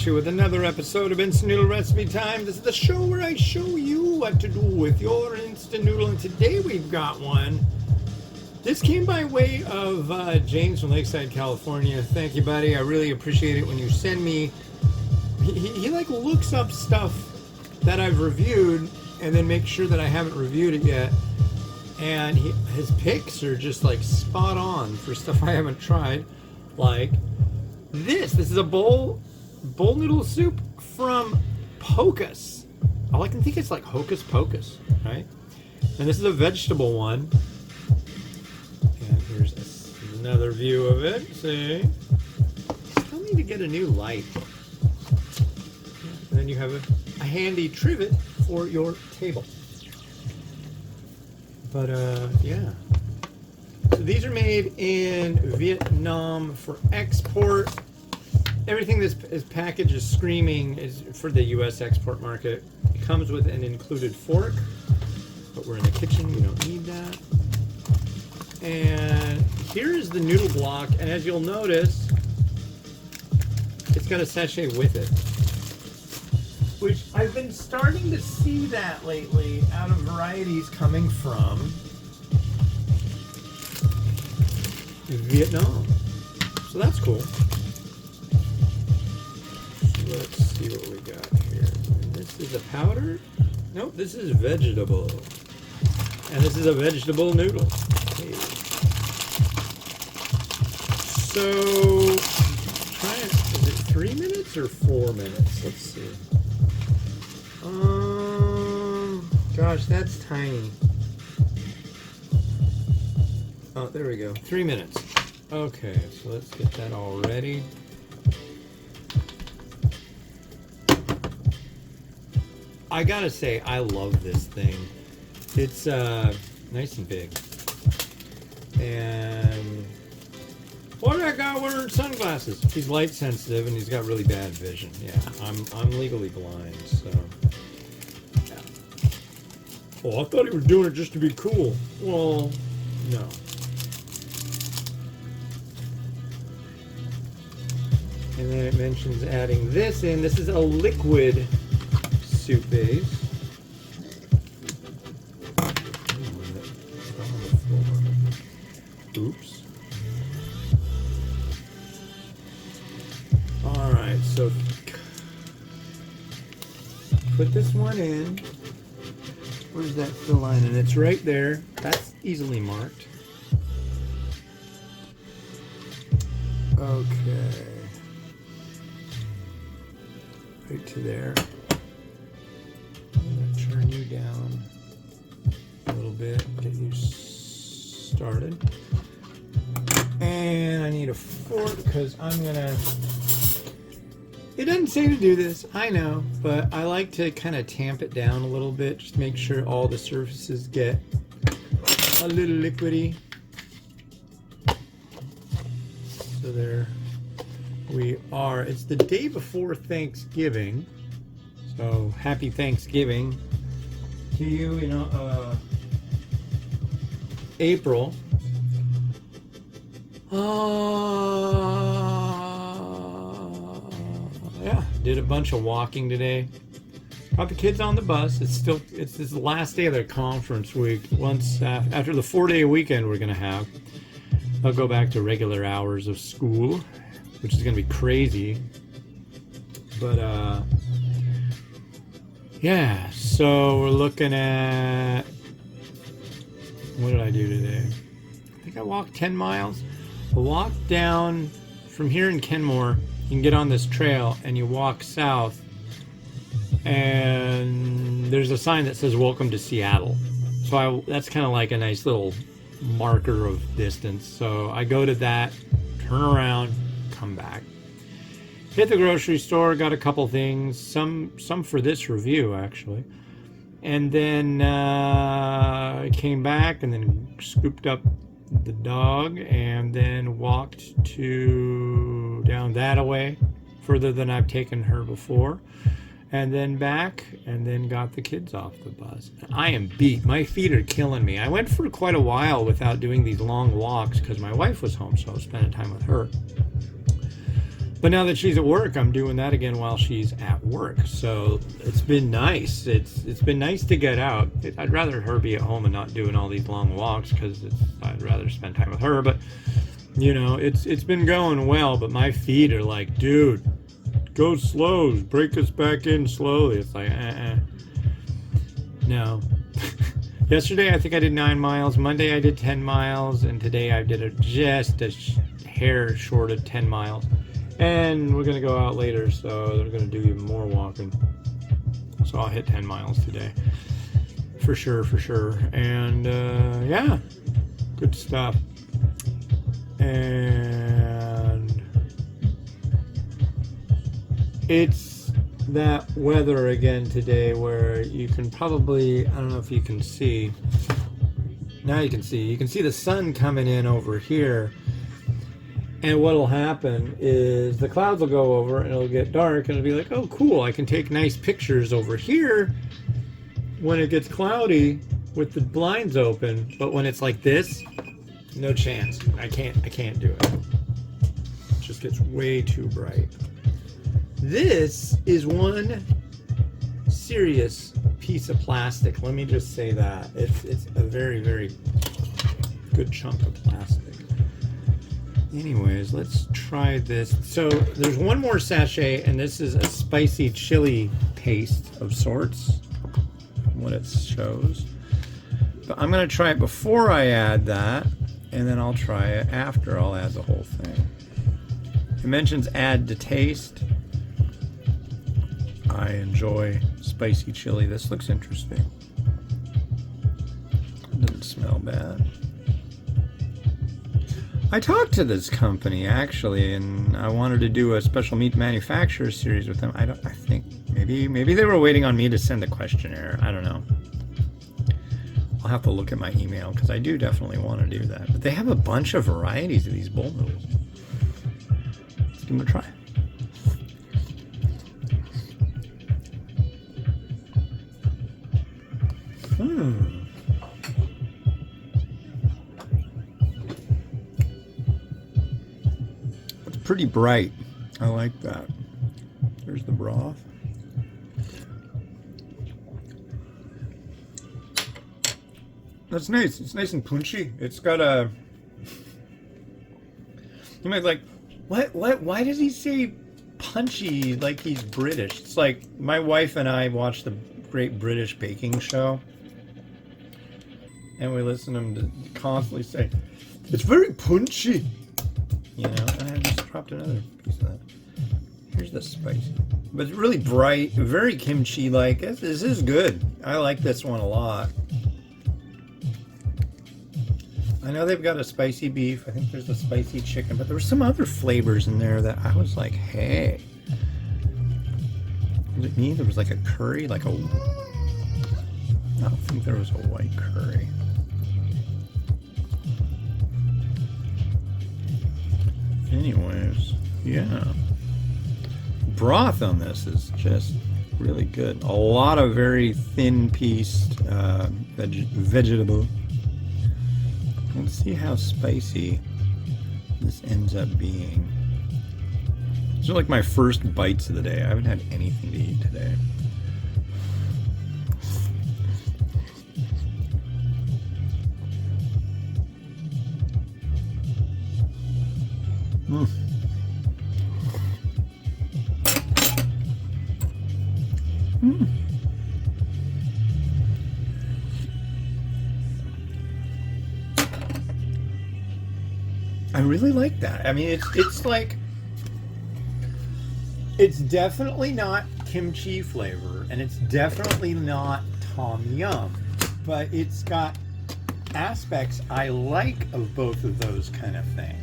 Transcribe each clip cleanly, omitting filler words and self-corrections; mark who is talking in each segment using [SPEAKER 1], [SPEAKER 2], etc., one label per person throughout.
[SPEAKER 1] at you with another episode of Instant Noodle Recipe Time. This is the show where I show you what to do with your instant noodle, and today we've got one. This came by way of James from Lakeside, California. Thank you, buddy. I really appreciate it when you send me. He like looks up stuff that I've reviewed and then makes sure that I haven't reviewed it yet. And his picks are just like spot on for stuff I haven't tried. Like this is a bowl noodle soup from Pocas. All I can think is like Hocus Pocus, right? And this is a vegetable one. And here's another view of it. See? Still need to get a new light. And then you have a handy trivet for your table. But yeah. So these are made in Vietnam for export. Everything this is packaged is screaming is for the U.S. export market. It comes with an included fork, but we're in the kitchen, we don't need that. And here is the noodle block, and as you'll notice, it's got a sachet with it. Which I've been starting to see that lately out of varieties coming from Vietnam. So that's cool. So let's see what we got here. And this is a powder. Nope, this is vegetable. And this is a vegetable noodle. Okay. So, try it. Is it 3 minutes or 4 minutes? Let's see. Gosh, that's tiny. Oh, there we go. 3 minutes. Okay, so let's get that all ready. I gotta say, I love this thing. It's nice and big. And why did that guy wearing sunglasses? He's light sensitive and he's got really bad vision. Yeah, I'm legally blind, so. Oh, I thought he was doing it just to be cool. Well, no. And then it mentions adding this in. This is a liquid soup base. Oops. Alright, so put this one in. Where's that fill line? And it's right there. That's easily marked. Okay. Right to there. I'm going to turn you down a little bit, get you started. And I need a fork because I'm going to... It doesn't say to do this, I know, but I like to kind of tamp it down a little bit, just make sure all the surfaces get a little liquidy. So there we are. It's the day before Thanksgiving, so happy Thanksgiving to you in April. Yeah, did a bunch of walking today. Got the kids on the bus. It's the last day of their conference week. Once after the 4-day weekend we're gonna have, I'll go back to regular hours of school, which is gonna be crazy. But yeah. So we're looking at, what did I do today? I think I walked 10 miles. I walked down from here in Kenmore. You can get on this trail and you walk south and there's a sign that says welcome to Seattle. So that's kind of like a nice little marker of distance. So I go to that, turn around, come back. Hit the grocery store, got a couple things, some for this review actually. And then I came back and then scooped up the dog and then walked down that away further than I've taken her before, and then back, and then got the kids off the bus. I am beat. My feet are killing me. I went for quite a while without doing these long walks because my wife was home, so I was spending time with her. But now that she's at work, I'm doing that again while she's at work. So it's been nice. It's been nice to get out. I'd rather her be at home and not doing all these long walks because I'd rather spend time with her. But you know, it's been going well. But my feet are like, dude, go slow. Break us back in slowly. It's like, no. Yesterday I think I did 9 miles. Monday I did 10 miles, and today I did just a hair short of 10 miles. And we're going to go out later, so we're going to do even more walking. So I'll hit 10 miles today. For sure, for sure. And, yeah, good stuff. And it's that weather again today where you can probably, I don't know if you can see. Now you can see. You can see the sun coming in over here. And what'll happen is the clouds will go over and it'll get dark and it'll be like, oh cool, I can take nice pictures over here when it gets cloudy with the blinds open. But when it's like this, no chance. I can't do it. It just gets way too bright. This is one serious piece of plastic. Let me just say that. It's a very, very good chunk of plastic. Anyways, let's try this. So there's one more sachet, and this is a spicy chili paste of sorts, what it shows. But I'm going to try it before I add that, and then I'll try it after I'll add the whole thing. It mentions add to taste. I enjoy spicy chili. This looks interesting. Doesn't smell bad. I talked to this company actually, and I wanted to do a special meat manufacturer series with them. I think maybe they were waiting on me to send the questionnaire. I don't know. I'll have to look at my email because I do definitely want to do that. But they have a bunch of varieties of these bowl noodles. Let's give them a try. Pretty bright. I like that. There's the broth. That's nice. It's nice and punchy. It's got a... You might like, what? Why does he say punchy like he's British? It's like my wife and I watch the Great British Baking Show, and we listen to him constantly say, it's very punchy. You know, and I just dropped another piece of that. Here's the spice. But it's really bright, very kimchi-like. This is good. I like this one a lot. I know they've got a spicy beef. I think there's a spicy chicken, but there were some other flavors in there that I was like, hey. Was it me? There was like a curry, like a... I don't think there was a white curry. Anyways, yeah. Broth on this is just really good. A lot of very thin-pieced vegetable. Let's see how spicy this ends up being. These are like my first bites of the day. I haven't had anything to eat today. I really like that. I mean, it's like, it's definitely not kimchi flavor, and it's definitely not tom yum, but it's got aspects I like of both of those kind of things.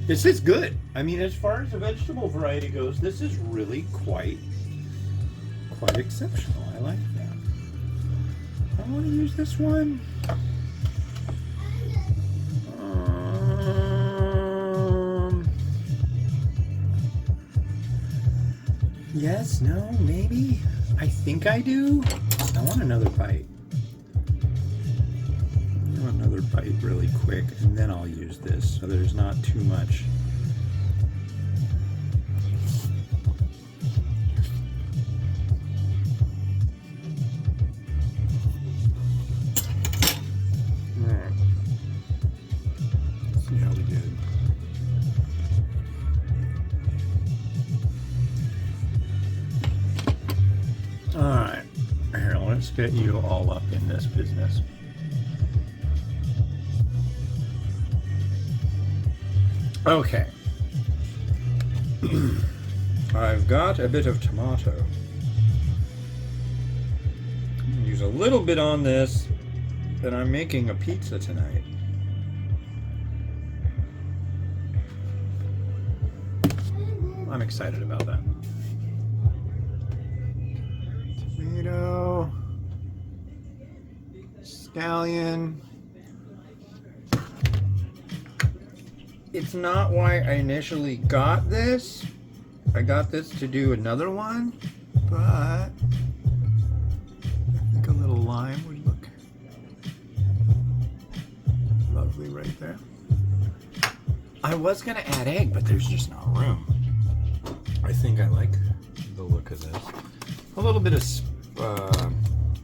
[SPEAKER 1] This is good. I mean, as far as the vegetable variety goes, this is really quite exceptional. I like that. I want to use this one. Yes, no, maybe. I think I do. I want another bite. I want another bite really quick, and then I'll use this so there's not too much Alright, here, let's get you all up in this business. Okay. I've got a bit of tomato. Use a little bit on this, and I'm making a pizza tonight. I'm excited about that. Tomato, scallion. It's not why I initially got this. I got this to do another one, but I think a little lime would look lovely right there. I was gonna add egg, but there's just not room. I think I like the look of this. A little bit of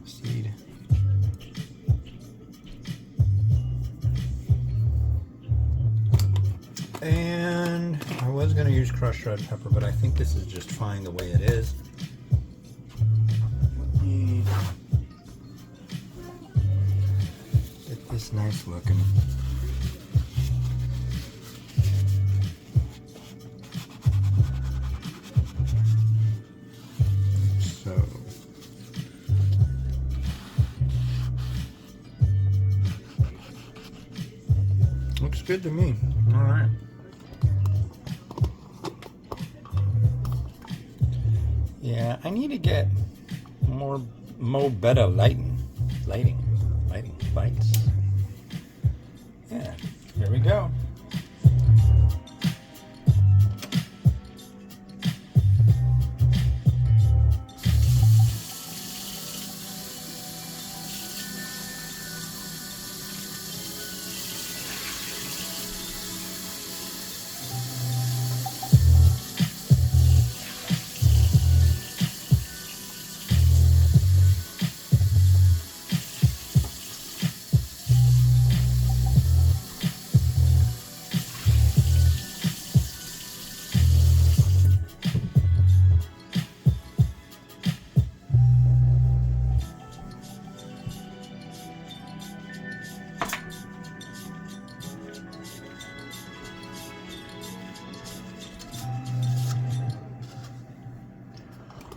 [SPEAKER 1] seed. And I was going to use crushed red pepper, but I think this is just fine the way it is. Let me get this nice looking. So. Looks good to me. All right. Yeah, I need to get more better lighting lights. Yeah, here we go.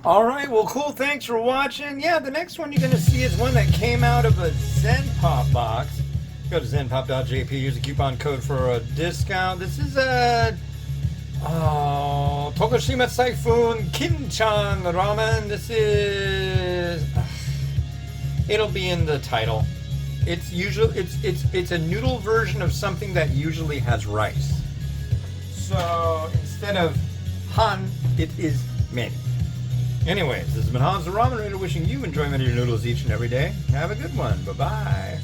[SPEAKER 1] All right, well, cool. Thanks for watching. Yeah, the next one you're going to see is one that came out of a Zen Pop box. Go to zenpop.jp, use the coupon code for a discount. This is a Tokushima Typhoon Kinchan Ramen. This is it'll be in the title. It's a noodle version of something that usually has rice. So instead of Han, it is men. Anyways, this has been Hans the Ramen Raider wishing you enjoyment of your noodles each and every day. Have a good one. Bye-bye.